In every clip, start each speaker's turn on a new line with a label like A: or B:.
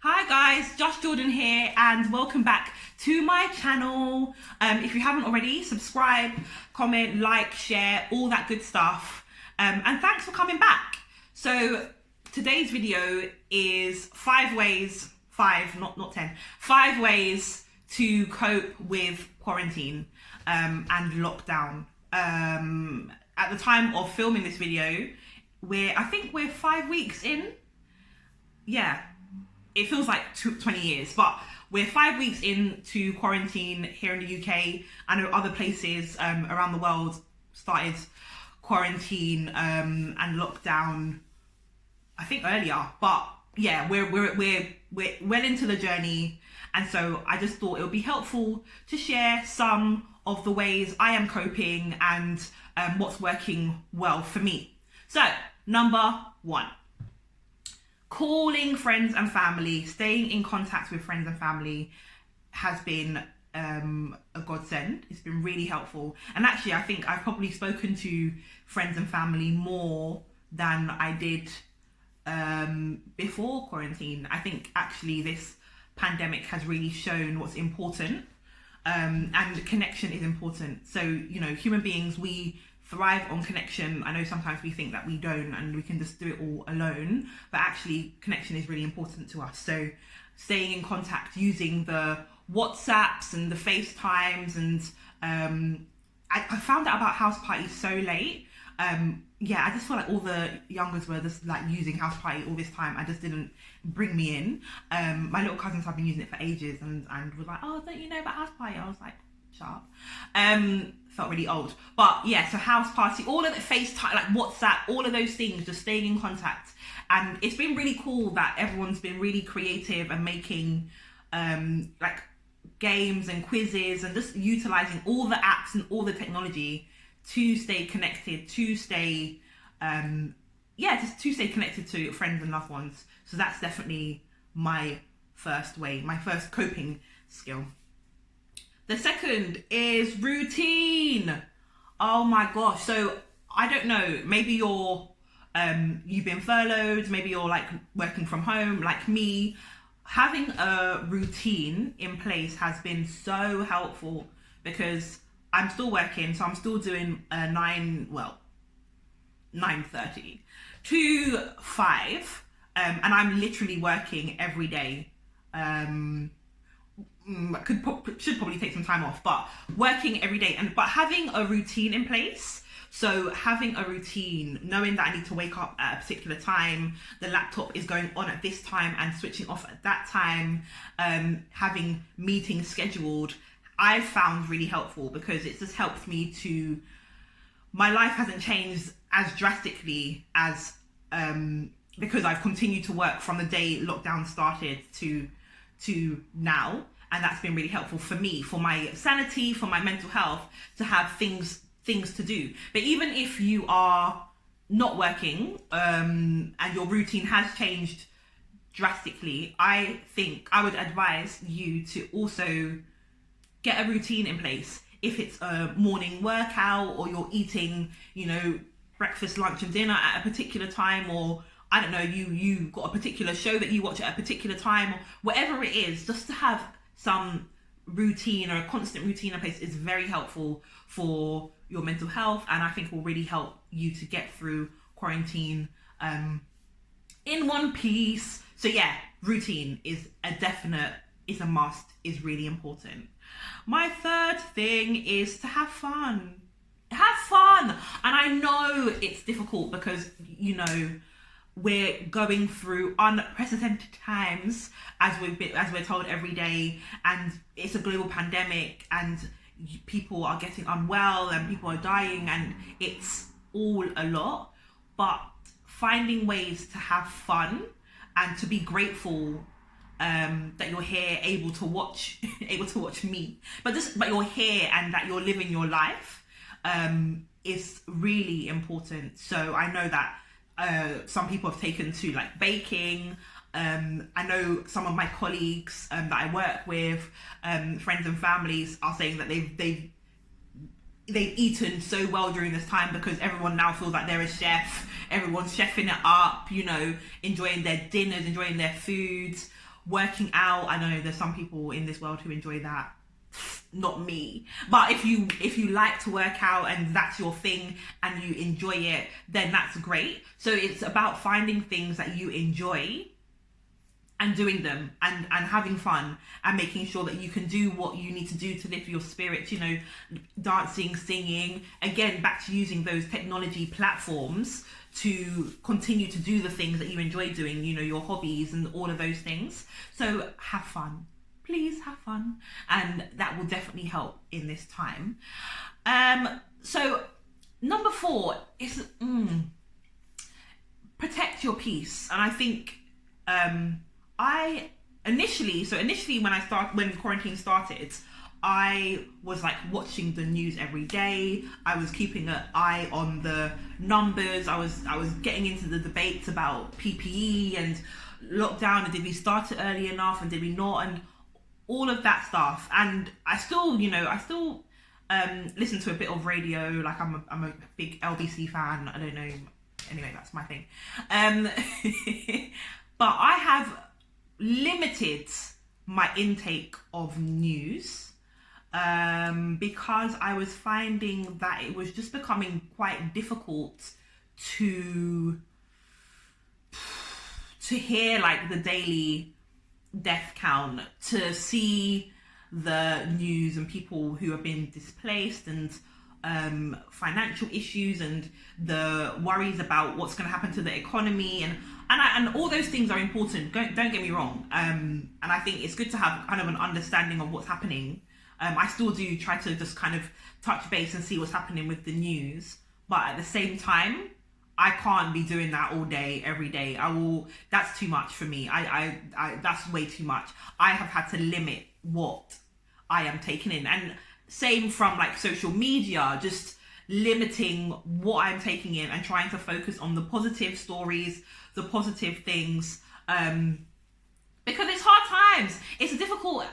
A: Hi guys, Josh Jordan here and welcome back to my channel. If you haven't already, subscribe, comment, like, share, all that good stuff. And thanks for coming back. So today's video is 5 ways to cope with quarantine and lockdown. At the time of filming this video, I think we're 5 weeks in. Yeah, it feels like 20 years, but we're 5 weeks into quarantine here in the UK. I know other places around the world started quarantine and lockdown, I think earlier, but yeah, we're well into the journey. And so I just thought it would be helpful to share some of the ways I am coping and what's working well for me. So, number 1. Calling friends and family, staying in contact with friends and family has been a godsend. It's been really helpful. And actually, I think I've probably spoken to friends and family more than I did before quarantine. I think actually this pandemic has really shown what's important, and connection is important. So, you know, human beings, we thrive on connection. I know sometimes we think that we don't and we can just do it all alone, but actually connection is really important to us. So staying in contact using the WhatsApps and the FaceTimes, and I found out about house parties so late. Yeah, I just feel like all the youngers were just like using house party all this time. I just didn't bring me in. My little cousins have been using it for ages and was like, oh, don't you know about house party? I was like, shut up. Felt really old. But yeah, so house party, all of the FaceTime, like WhatsApp, all of those things, just staying in contact. And it's been really cool that everyone's been really creative and making like games and quizzes and just utilizing all the apps and all the technology to stay connected, to stay just to stay connected to friends and loved ones. So that's definitely my first way, my first coping skill. The second is routine. Oh my gosh. So I don't know, maybe you've been furloughed, maybe you're like working from home like me. Having a routine in place has been so helpful because I'm still working, so I'm still doing 9:30 to 5, and I'm literally working every day. Should probably take some time off, but working every day, but having a routine in place. So having a routine, knowing that I need to wake up at a particular time, the laptop is going on at this time and switching off at that time, having meetings scheduled, I've found really helpful because it's just helped me to, my life hasn't changed as drastically as, because I've continued to work from the day lockdown started to now. And that's been really helpful for me, for my sanity, for my mental health, to have things to do. But even if you are not working and your routine has changed drastically, I think I would advise you to also get a routine in place. If it's a morning workout or you're eating, you know, breakfast, lunch and dinner at a particular time, or I don't know, you got a particular show that you watch at a particular time, or whatever it is, just to have some routine or a constant routine in place is very helpful for your mental health, and I think will really help you to get through quarantine in one piece. So yeah, routine is a must, is really important. My third thing is to have fun. Have fun! And I know it's difficult because, you know, we're going through unprecedented times, as we're told every day, and it's a global pandemic, and people are getting unwell and people are dying, and it's all a lot. But finding ways to have fun and to be grateful that you're here, able to watch me, but you're here and that you're living your life is really important. So I know that some people have taken to like baking. I know some of my colleagues that I work with, friends and families, are saying that they've eaten so well during this time because everyone now feels like they're a chef. Everyone's chefing it up, you know, enjoying their dinners, enjoying their foods. working out. I know there's some people in this world who enjoy that. Not me. But if you like to work out and that's your thing and you enjoy it, then that's great. So it's about finding things that you enjoy and doing them and having fun and making sure that you can do what you need to do to lift your spirits, you know, dancing, singing, again, back to using those technology platforms to continue to do the things that you enjoy doing, you know, your hobbies and all of those things. So have fun. Please have fun. And that will definitely help in this time. So number 4 is protect your peace. And I think initially when quarantine started, I was like watching the news every day. I was keeping an eye on the numbers. I was getting into the debates about PPE and lockdown, and did we start it early enough and did we not, and all of that stuff. And I still listen to a bit of radio. Like I'm a big LBC fan. I don't know. Anyway, that's my thing. But I have limited my intake of news because I was finding that it was just becoming quite difficult to hear like the daily death count, to see the news and people who have been displaced and financial issues and the worries about what's going to happen to the economy and all those things are important. Don't get me wrong. And I think it's good to have kind of an understanding of what's happening. I still do try to just kind of touch base and see what's happening with the news, but at the same time, I can't be doing that all day, every day. That's too much for me. I that's way too much. I have had to limit what I am taking in. And same from like social media, just limiting what I'm taking in and trying to focus on the positive stories, the positive things. Because it's hard times. It's difficult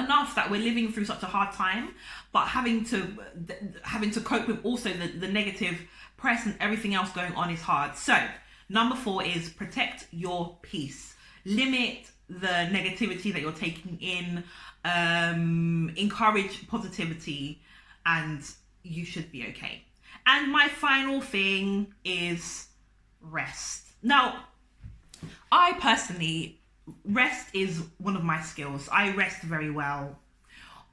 A: enough that we're living through such a hard time, but having to cope with also the negative press and everything else going on is hard. So number 4 is protect your peace. Limit the negativity that you're taking in. Encourage positivity, and you should be okay. And my final thing is rest. Now, I personally, rest is one of my skills. I rest very well.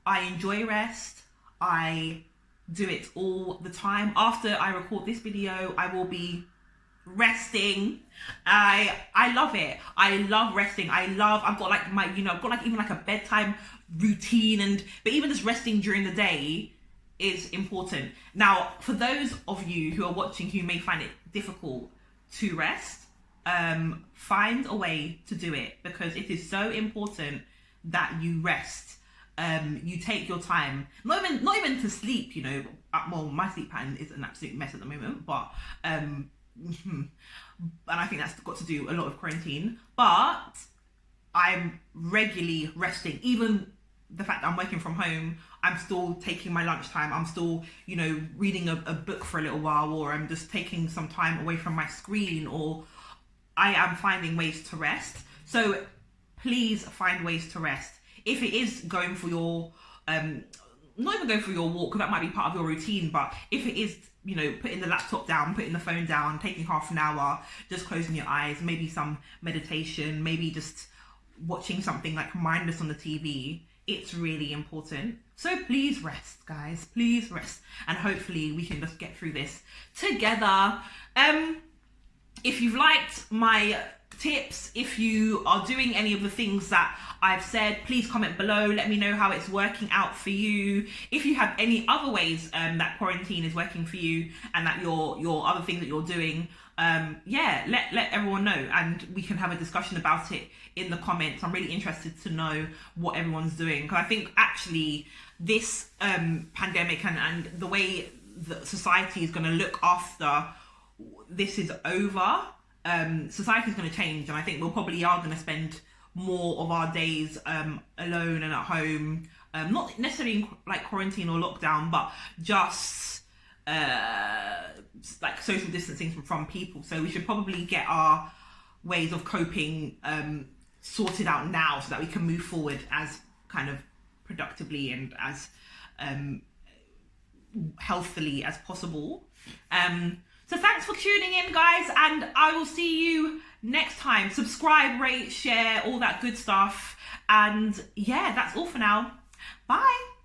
A: I enjoy rest. I do it all the time. After I record this video, I will be resting. I love it. I love resting. I've got like even like a bedtime routine, but even just resting during the day is important. Now, for those of you who are watching who may find it difficult to rest, find a way to do it, because it is so important that you rest. You take your time, not even to sleep, you know. Well, my sleep pattern is an absolute mess at the moment, but and I think that's got to do a lot of quarantine, but I'm regularly resting. Even the fact that I'm working from home, I'm still taking my lunchtime. I'm still, you know, reading a book for a little while, or I'm just taking some time away from my screen, or I am finding ways to rest. So please find ways to rest. If it is going for your, not even going for your walk, because that might be part of your routine, but if it is, you know, putting the laptop down, putting the phone down, taking half an hour, just closing your eyes, maybe some meditation, maybe just watching something like mindless on the TV, it's really important. So please rest, guys, please rest. And hopefully we can just get through this together. If you've liked my tips, if you are doing any of the things that I've said, please comment below. Let me know how it's working out for you. If you have any other ways that quarantine is working for you, and that your other things that you're doing, let everyone know, and we can have a discussion about it in the comments. I'm really interested to know what everyone's doing, because I think actually this pandemic and the way that society is going to look after this is over, society is going to change, and I think we'll probably are going to spend more of our days alone and at home, not necessarily in like quarantine or lockdown, but just like social distancing from people. So we should probably get our ways of coping sorted out now so that we can move forward as kind of productively and as healthily as possible. So thanks for tuning in, guys, and I will see you next time. Subscribe, rate, share, all that good stuff. And yeah, that's all for now. Bye.